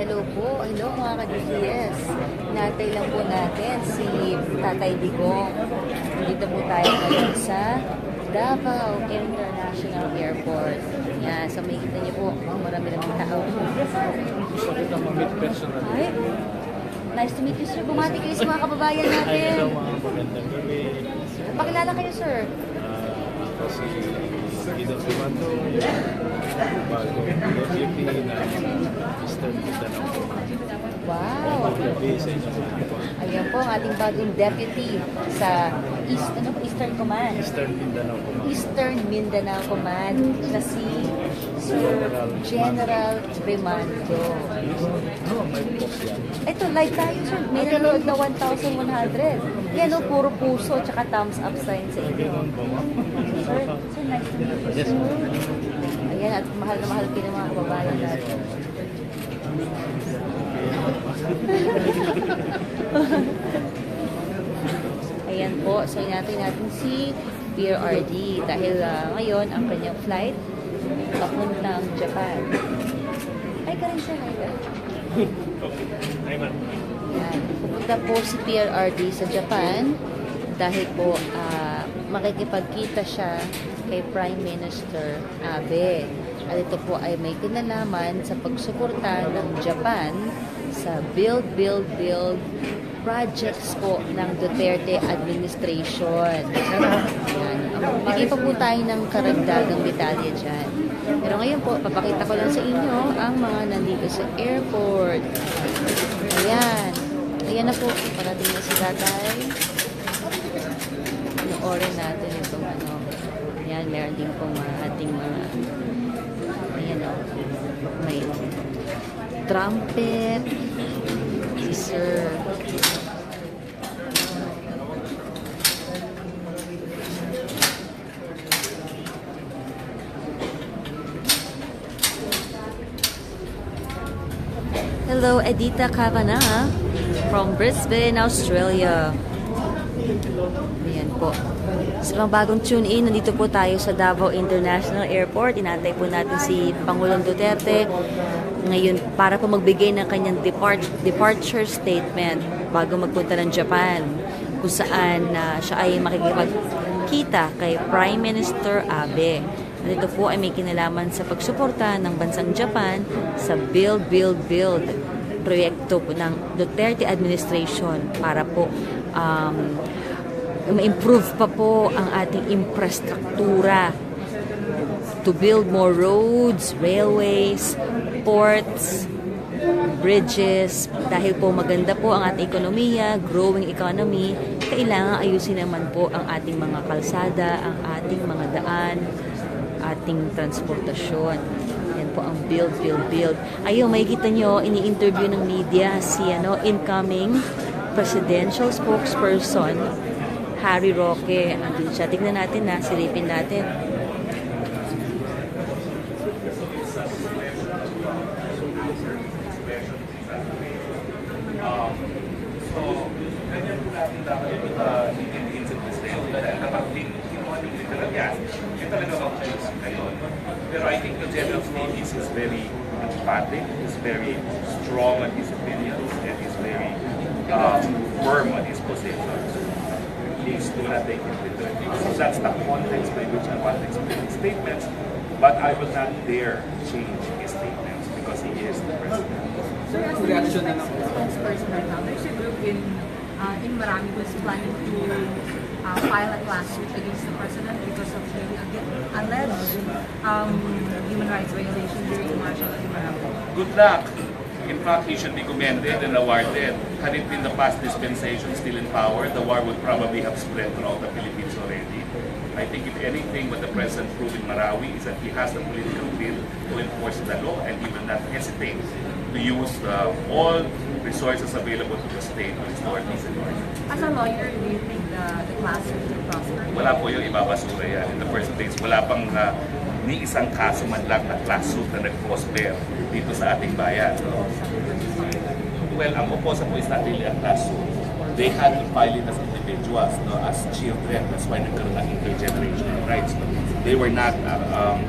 Hello po. Hello mga ka-DGS. Natay lang po natin si Tatay Digong. Dito po tayo ngayon sa Davao International Airport. Yan. So makikita niyo po, marami ng tao. Gusto kita ma-meet personally. Hi. Nice to meet you, sir. Bumati kayo sa mga kababayan natin. Hello mga magandang gabi. Pakilala kayo, sir. Ako si Guido Fernando, bagong deputy na Eastern Mindanao Command. Wow. Gabi sa inyo mga po. Ayan po ang ating bagong deputy sa Eastern Command. Eastern Mindanao Command. Eastern Mindanao Command na si Sir General Remando. No, may post yan. Ito, live tayo, sir. May nanonood na 1,100. Yan o, puro puso at thumbs up sign sa inyo. Ganun ba mo? Sir, nice to meet you, Yes, sir. ma'am. Ayan, at mahal na mahal kayo ng mga kababayan natin. Ayan po, so inatay natin si PRRD dahil ngayon ang kanyang flight papuntang Japan. Ay ka rin sir, ay ka. Hi, ma'am. Yan. Pupunta po si PRRD sa Japan dahil po makikipagkita siya kay Prime Minister Abe. At ito po ay may kinalaman sa pagsuporta ng Japan sa build projects po ng Duterte administration. Yan. Bigay pa po tayo ng karagdagang detalye dyan. Pero ngayon po, papakita ko lang sa inyo ang mga nandito sa airport. Ayan. Ayan na po. Parating na si tatay. Panoorin natin itong ano. Ayan, meron din pong ating mga ayan o. May trumpet. Si Sir. Hello, Edita Kavanagh from Brisbane, Australia. Ayan po. Sa mga bagong tune-in, nandito po tayo sa Davao International Airport. Inantay po natin si Pangulong Duterte ngayon para po magbigay ng kanyang departure statement bago magpunta ng Japan, kung saan siya ay makikipagkita kay Prime Minister Abe. At ito po ay may kinalaman sa pagsuporta ng bansang Japan sa build proyekto po ng Duterte administration para po ma-improve pa po ang ating infrastruktura to build more roads, railways, ports, bridges. Dahil po maganda po ang ating ekonomiya, growing economy, kailangan ayusin naman po ang ating mga kalsada, ang ating mga daan, ating transportasyon. Yan po ang build. Ayun, makikita nyo, ini-interview ng media si incoming presidential spokesperson, Harry Roque. Andun siya. Tignan natin na, silipin natin. Pero I think the general state is very emphatic, is very strong on his opinions, and is very firm on his positions. Please do not take it literally. So that's the context by which I want to explain his statements, but I will not dare change his statements because he is the president. So as the spokesperson right now, there's a group in Marami who's planning to file a lawsuit against the president because of the alleged human rights violation during the martial law in Marami. Good luck. In fact, he should be commended and awarded. Had it been the past dispensation still in power, the war would probably have spread throughout the Philippines already. I think if anything, what the president proved in Marawi is that he has the political will to enforce the law and he will not hesitate to use all resources available to the state to restore peace and order. As a lawyer, do you think the class will prosper? Wala po yung ibabasura yan. In the first place, wala pang ni isang kaso man lang na class suit na nag-prosper dito sa ating bayan. No? Well, ang oposa po is not really a class suit. They had to file it as individuals, no, as children. That's why nagkaroon ng intergenerational rights. No? They were not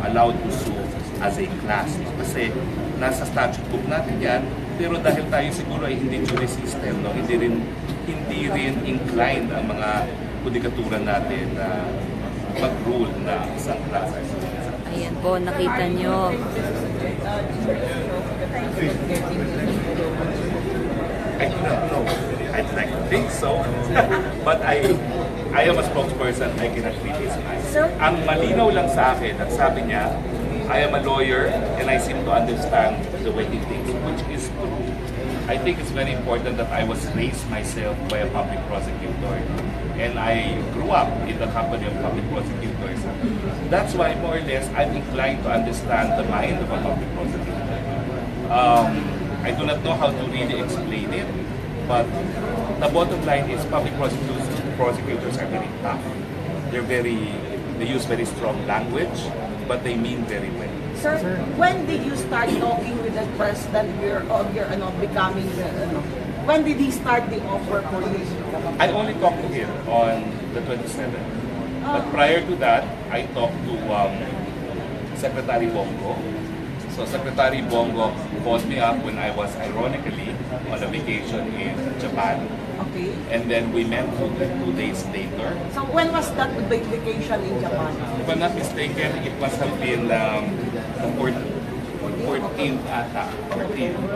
allowed to sue as a class. No? Kasi nasa statute book natin yan, Pero dahil tayo siguro ay hindi jury system, no? hindi rin inclined ang mga judikatura natin na mag-rule na isang klase. Ayan po, nakita nyo. I do not know. I'd like to think so. But I am a spokesperson. I cannot read his mind. Ang malinaw lang sa akin, at sabi niya, I am a lawyer and I seem to understand the way he thinks, which is true. I think it's very important that I was raised myself by a public prosecutor. And I grew up in the company of public prosecutors. That's why, more or less, I'm inclined to understand the mind of a public prosecutor. I do not know how to really explain it, but the bottom line is public prosecutors are very tough. They use very strong language, but they mean very well. Sir, when did you start talking with the president of your becoming when did he start the offer for you? I only talked to him on the 27th. But prior to that, I talked to Secretary Bongo. So Secretary Bongo called me up when I was ironically on a vacation in Japan. Okay. And then we met 2 days later. So when was that vacation in Japan? If I'm not mistaken, it must have been the 14th of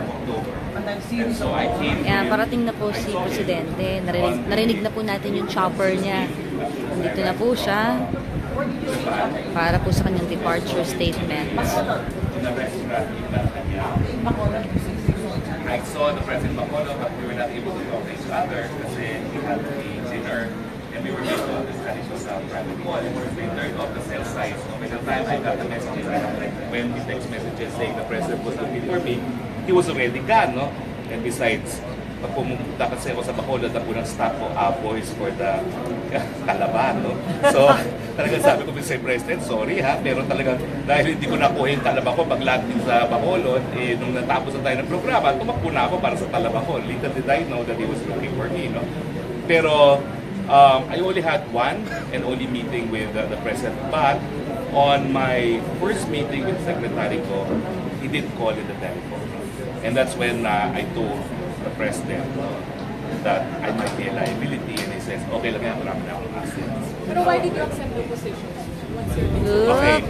October. And then since So I came Ayan, in, parating na po si Presidente. Narinig na po natin yung chopper niya. Nandito na po siya para po sa kanyang departure statement. in a restaurant in Malacanang. I saw the President Bacolod, but we were not able to talk to each other kasi we had a dinner and we were able to understand each other privately. We turned off the cell site. So by the time I got the messages, I had like 20 text messages saying the President was looking for me. He was already gone, no? And besides, pag pumunta kasi ako sa Bacolod, ang unang stop ko, boys for the Kalaban, no? So, talagang sabi ko sa President, sorry ha, pero talagang dahil hindi ko nakuha yung Kalaban ko pag landing sa Bacolod, nung natapos na tayo ng programa, tumakbo na ako para sa Kalaban ko. Little did I know that he was looking for me, no? Pero, I only had one and only meeting with the President. But, on my first meeting with Secretary ko, he did call in the telephone. And that's when I told the President that I might be a liability, and he says, okay, lagyan ako namin akong assets. Pero why did you accept the position? Okay,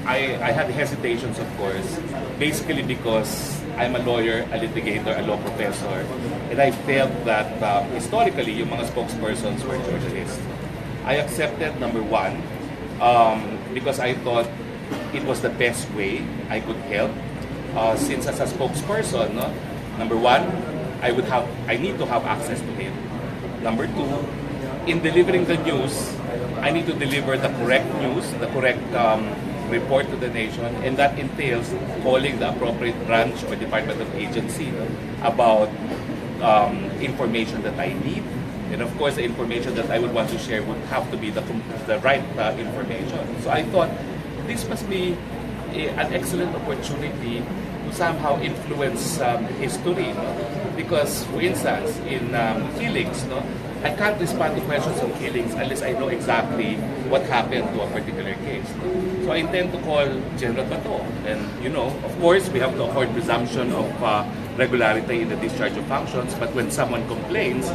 I had hesitations, of course, basically because I'm a lawyer, a litigator, a law professor, and I felt that historically, yung mga spokespersons were journalists. I accepted, number one, because I thought it was the best way I could help. Since as a spokesperson, no, number one, I need to have access to him. Number two, in delivering the news, I need to deliver the correct news, the correct report to the nation, and that entails calling the appropriate branch or department of agency about information that I need. And of course, the information that I would want to share would have to be the right information. So I thought this must be an excellent opportunity to somehow influence history, no? Because, for instance, in killings, no, I can't respond to questions on killings unless I know exactly what happened to a particular case. No? So I intend to call General Bato, and of course, we have to afford presumption of regularity in the discharge of functions. But when someone complains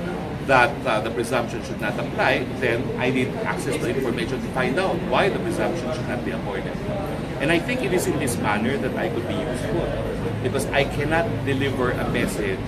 that the presumption should not apply, then I need access to information to find out why the presumption should not be accorded. And I think it is in this manner that I could be useful, because I cannot deliver a message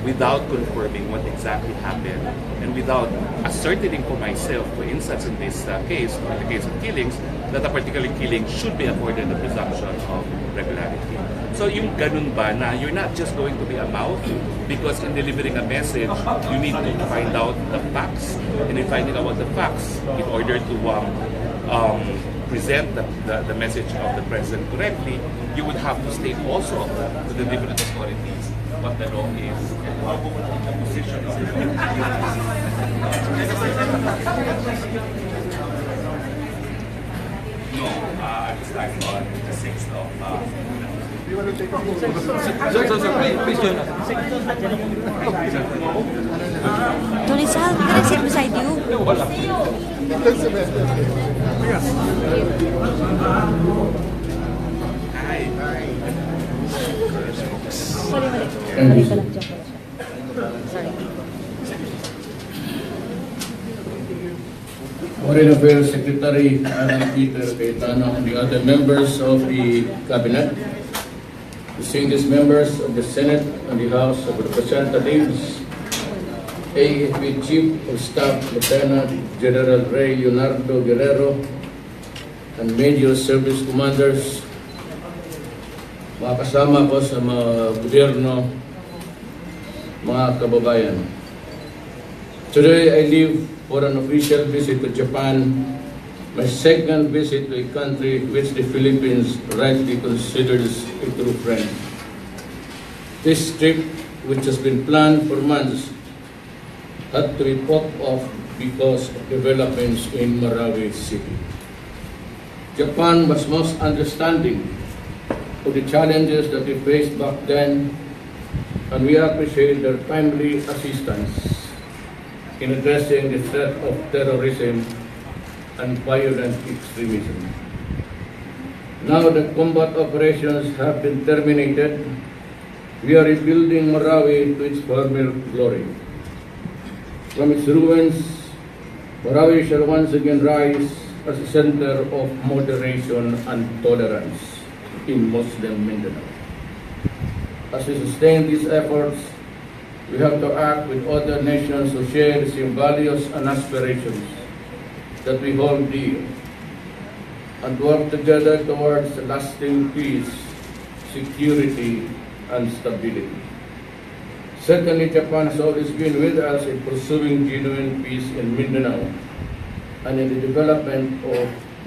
without confirming what exactly happened and without ascertaining for myself, for instance, in this case, or the case of killings, that a particular killing should be accorded the presumption of regularity. So yung ganun ba na you're not just going to be a mouth, because in delivering a message, you need to find out the facts, and in finding out the facts, in order to present the message of the President correctly, you would have to state also to the different authorities what the law is and what the position of the No, I'm starting on the 6th of Please join us. Tony Sal, can I sit beside you? Hi. Sorry, Thank you. Sorry. Foreign Affairs Secretary Alan Peter Cayetano and the other members of the Cabinet, distinguished members of the Senate and the House of Representatives, AFP Chief of Staff Lieutenant General Ray Leonardo Guerrero, and Major Service Commanders, mga kasama ko sa mga gobyerno, mga kababayan. Today I leave for an official visit to Japan, my second visit to a country which the Philippines rightly considers a true friend. This trip, which has been planned for months, had to be put off because of developments in Marawi City. Japan was most understanding of the challenges that we faced back then, and we appreciate their timely assistance in addressing the threat of terrorism and violent extremism. Now that combat operations have been terminated, we are rebuilding Marawi to its former glory. From its ruins, Marawi shall once again rise as a center of moderation and tolerance in Muslim Mindanao. As we sustain these efforts, we have to act with other nations who share the same values and aspirations that we hold dear, and work together towards lasting peace, security, and stability. Certainly, Japan has always been with us in pursuing genuine peace in Mindanao and in the development of